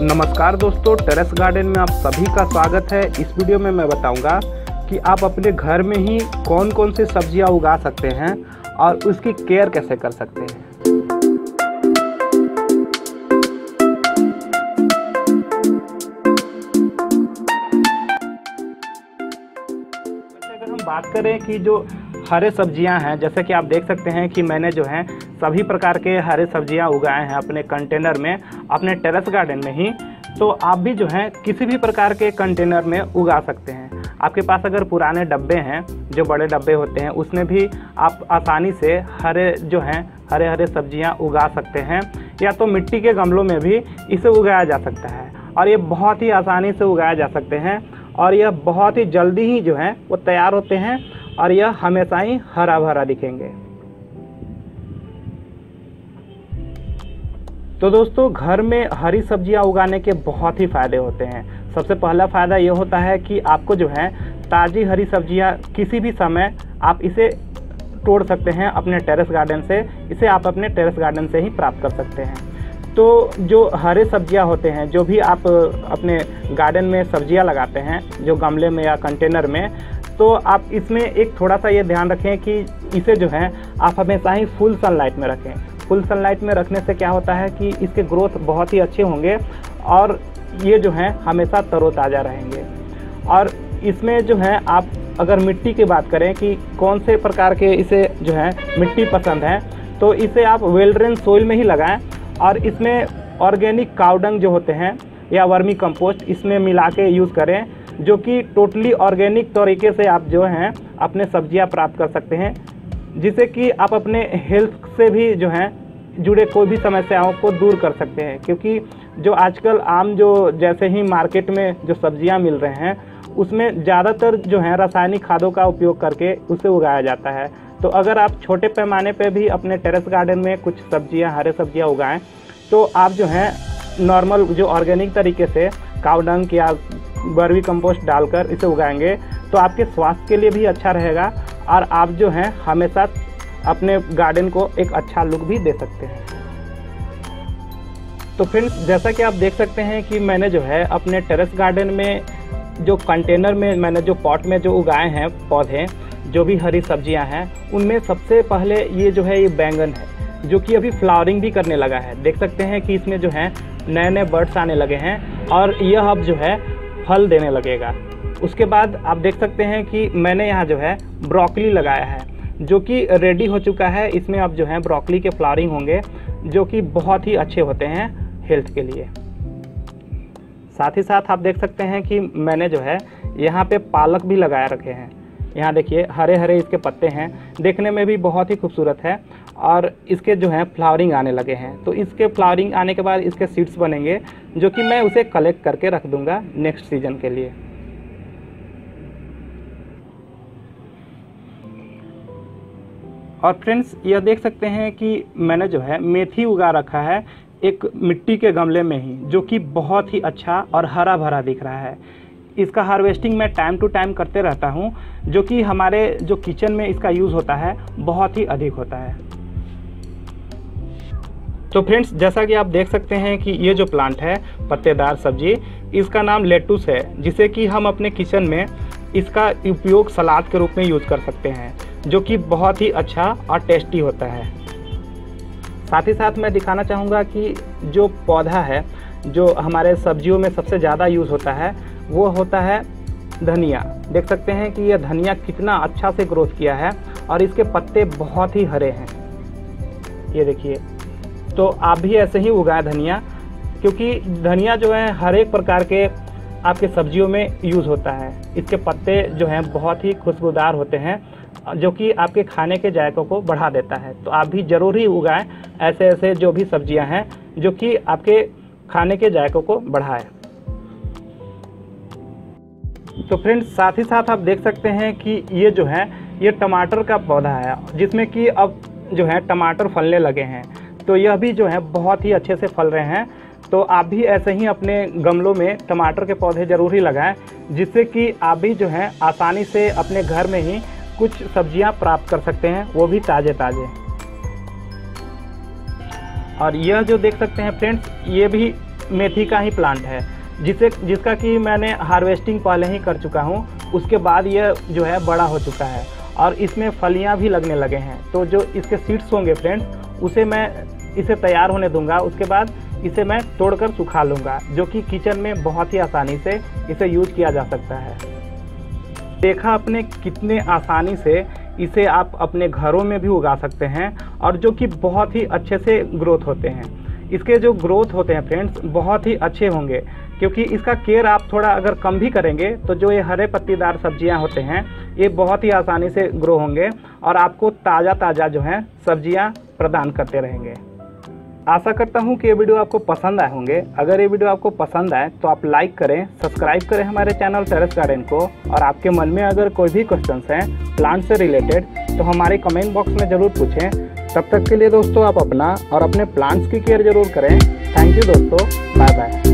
नमस्कार दोस्तों, terrace garden में आप सभी का स्वागत है। इस वीडियो में मैं बताऊंगा कि आप अपने घर में ही कौन कौन सी सब्जियां उगा सकते हैं और उसकी केयर कैसे कर सकते हैं। अगर हम बात करें कि जो हरे सब्जियां हैं, जैसे कि आप देख सकते हैं कि मैंने जो है सभी प्रकार के हरे सब्जियां उगाए हैं अपने कंटेनर में, अपने टेरेस गार्डन में ही। तो आप भी जो है किसी भी प्रकार के कंटेनर में उगा सकते हैं। आपके पास अगर पुराने डब्बे हैं, जो बड़े डब्बे होते हैं, उसमें भी आप आसानी से हरे हरे सब्जियां उगा सकते हैं, या तो मिट्टी के गमलों में भी इसे उगाया जा सकता है। और ये बहुत ही आसानी से उगाया जा सकते हैं और यह बहुत ही जल्दी ही जो है वो तैयार होते हैं और यह हमेशा ही हरा भरा दिखेंगे। तो दोस्तों, घर में हरी सब्जियां उगाने के बहुत ही फ़ायदे होते हैं। सबसे पहला फ़ायदा ये होता है कि आपको जो है ताज़ी हरी सब्जियां किसी भी समय आप इसे तोड़ सकते हैं अपने टेरेस गार्डन से। इसे आप अपने टेरेस गार्डन से ही प्राप्त कर सकते हैं। तो जो हरे सब्जियां होते हैं, जो भी आप अपने गार्डन में सब्जियां लगाते हैं, जो गमले में या कंटेनर में, तो आप इसमें एक थोड़ा सा ये ध्यान रखें कि इसे जो है आप हमेशा ही फुल सनलाइट में रखें। फुल सनलाइट में रखने से क्या होता है कि इसके ग्रोथ बहुत ही अच्छे होंगे और ये जो है हमेशा तरोताज़ा रहेंगे। और इसमें जो है आप अगर मिट्टी की बात करें कि कौन से प्रकार के इसे जो है मिट्टी पसंद है, तो इसे आप वेल ड्रेन सोइल में ही लगाएं और इसमें ऑर्गेनिक काउडंग जो होते हैं या वर्मी कंपोस्ट इसमें मिला के यूज़ करें, जो कि टोटली ऑर्गेनिक तरीके से आप जो हैं अपने सब्जियां प्राप्त कर सकते हैं, जिससे कि आप अपने हेल्थ से भी जो है जुड़े कोई भी समस्याओं को दूर कर सकते हैं। क्योंकि जो आजकल आम जो जैसे ही मार्केट में जो सब्जियां मिल रहे हैं, उसमें ज़्यादातर जो है रासायनिक खादों का उपयोग करके उसे उगाया जाता है। तो अगर आप छोटे पैमाने पे भी अपने टेरेस गार्डन में कुछ सब्जियां, हरे सब्जियां उगाएं, तो आप जो है नॉर्मल जो ऑर्गेनिक तरीके से काउडंग या वर्मी कंपोस्ट डालकर इसे उगाएंगे, तो आपके स्वास्थ्य के लिए भी अच्छा रहेगा और आप जो हैं हमेशा अपने गार्डन को एक अच्छा लुक भी दे सकते हैं। तो फ्रेंड्स, जैसा कि आप देख सकते हैं कि मैंने जो है अपने टेरेस गार्डन में जो कंटेनर में मैंने जो पॉट में जो उगाए हैं पौधे, जो भी हरी सब्जियां हैं, उनमें सबसे पहले ये जो है ये बैंगन है, जो कि अभी फ्लावरिंग भी करने लगा है। देख सकते हैं कि इसमें जो है नए नए बर्ड्स आने लगे हैं और यह अब जो है फल देने लगेगा। उसके बाद आप देख सकते हैं कि मैंने यहाँ जो है ब्रोकली लगाया है, जो कि रेडी हो चुका है। इसमें अब जो है ब्रोकली के फ्लावरिंग होंगे, जो कि बहुत ही अच्छे होते हैं हेल्थ के लिए। साथ ही साथ आप देख सकते हैं कि मैंने जो है यहाँ पे पालक भी लगाए रखे हैं। यहाँ देखिए हरे हरे इसके पत्ते हैं, देखने में भी बहुत ही खूबसूरत है और इसके जो है फ्लावरिंग आने लगे हैं। तो इसके फ्लावरिंग आने के बाद इसके सीड्स बनेंगे, जो कि मैं उसे कलेक्ट करके रख दूँगा नेक्स्ट सीजन के लिए। और फ्रेंड्स, यह देख सकते हैं कि मैंने जो है मेथी उगा रखा है एक मिट्टी के गमले में ही, जो कि बहुत ही अच्छा और हरा भरा दिख रहा है। इसका हार्वेस्टिंग मैं टाइम टू टाइम करते रहता हूं, जो कि हमारे जो किचन में इसका यूज़ होता है बहुत ही अधिक होता है। तो फ्रेंड्स, जैसा कि आप देख सकते हैं कि ये जो प्लांट है पत्तेदार सब्जी, इसका नाम लेटुस है, जिसे कि हम अपने किचन में इसका उपयोग सलाद के रूप में यूज़ कर सकते हैं, जो कि बहुत ही अच्छा और टेस्टी होता है। साथ ही साथ मैं दिखाना चाहूँगा कि जो पौधा है जो हमारे सब्जियों में सबसे ज़्यादा यूज़ होता है, वो होता है धनिया। देख सकते हैं कि यह धनिया कितना अच्छा से ग्रोथ किया है और इसके पत्ते बहुत ही हरे हैं, ये देखिए। तो आप भी ऐसे ही उगाएं धनिया, क्योंकि धनिया जो है हर एक प्रकार के आपके सब्जियों में यूज़ होता है। इसके पत्ते जो हैं बहुत ही खुशबूदार होते हैं, जो कि आपके खाने के जायकों को बढ़ा देता है। तो आप भी ज़रूर ही उगाएं ऐसे ऐसे जो भी सब्जियां हैं, जो कि आपके खाने के जायकों को बढ़ाए। तो फ्रेंड्स, साथ ही साथ आप देख सकते हैं कि ये जो है ये टमाटर का पौधा है, जिसमें कि अब जो है टमाटर फलने लगे हैं। तो यह भी जो है बहुत ही अच्छे से फल रहे हैं। तो आप भी ऐसे ही अपने गमलों में टमाटर के पौधे ज़रूर ही लगाएं, जिससे कि आप भी जो है आसानी से अपने घर में ही कुछ सब्जियां प्राप्त कर सकते हैं, वो भी ताज़े ताज़े। और यह जो देख सकते हैं फ्रेंड्स, ये भी मेथी का ही प्लांट है, जिसका कि मैंने हार्वेस्टिंग पहले ही कर चुका हूँ। उसके बाद यह जो है बड़ा हो चुका है और इसमें फलियां भी लगने लगे हैं। तो जो इसके सीड्स होंगे फ्रेंड्स, उसे मैं इसे तैयार होने दूंगा। उसके बाद इसे मैं तोड़कर सुखा लूँगा, जो कि किचन में बहुत ही आसानी से इसे यूज किया जा सकता है। देखा आपने कितने आसानी से इसे आप अपने घरों में भी उगा सकते हैं और जो कि बहुत ही अच्छे से ग्रोथ होते हैं। इसके जो ग्रोथ होते हैं फ्रेंड्स, बहुत ही अच्छे होंगे, क्योंकि इसका केयर आप थोड़ा अगर कम भी करेंगे तो जो ये हरे पत्तीदार सब्जियां होते हैं, ये बहुत ही आसानी से ग्रो होंगे और आपको ताज़ा ताज़ा जो है सब्जियां प्रदान करते रहेंगे। आशा करता हूं कि ये वीडियो आपको पसंद आए होंगे। अगर ये वीडियो आपको पसंद आए तो आप लाइक करें, सब्सक्राइब करें हमारे चैनल टेरेस गार्डन को। और आपके मन में अगर कोई भी क्वेश्चंस हैं प्लांट से रिलेटेड तो हमारे कमेंट बॉक्स में ज़रूर पूछें। तब तक के लिए दोस्तों आप अपना और अपने प्लांट्स की केयर ज़रूर करें। थैंक यू दोस्तों, बाय बाय।